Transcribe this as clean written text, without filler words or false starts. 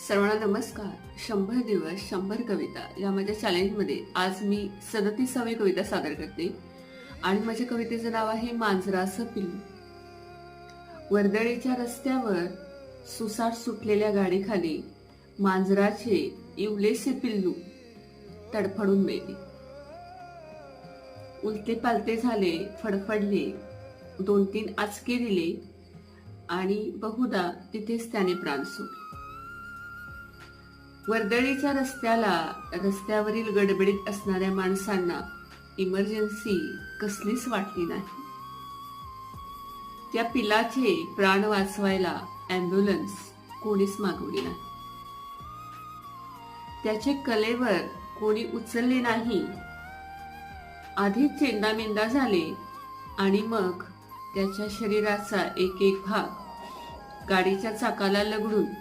सर्वांना नमस्कार. 100 दिवस 100 कविता या माझ्या चॅलेंजमध्ये आज मी 37वी कविता सादर करते आणि माझ्या कवितेचं नाव आहे मांजराचं पिल्लू. वर्दळीच्या रस्त्यावर सुसाट सुटलेल्या गाडीखाली मांजराचे इवलेसे पिल्लू तडफडून मेले. उलते पालते झाले, फडफडले, 2-3 आचके दिले आणि बहुधा तिथेच त्याने प्राण सोडले. वर्दळीच्या रस्त्यावरील गडबडीत असणाऱ्या माणसांना इमर्जन्सी कसलीच वाटली नाही. त्या पिलाचे प्राण वाचवायला ॲम्ब्युलन्स कोणीच मागवली नाही. त्याचे कलेवर कोणी उचलले नाही. आधीच चेंदामेंदा झाले आणि मग त्याच्या शरीराचा एक एक भाग गाडीच्या चाकाला लगडून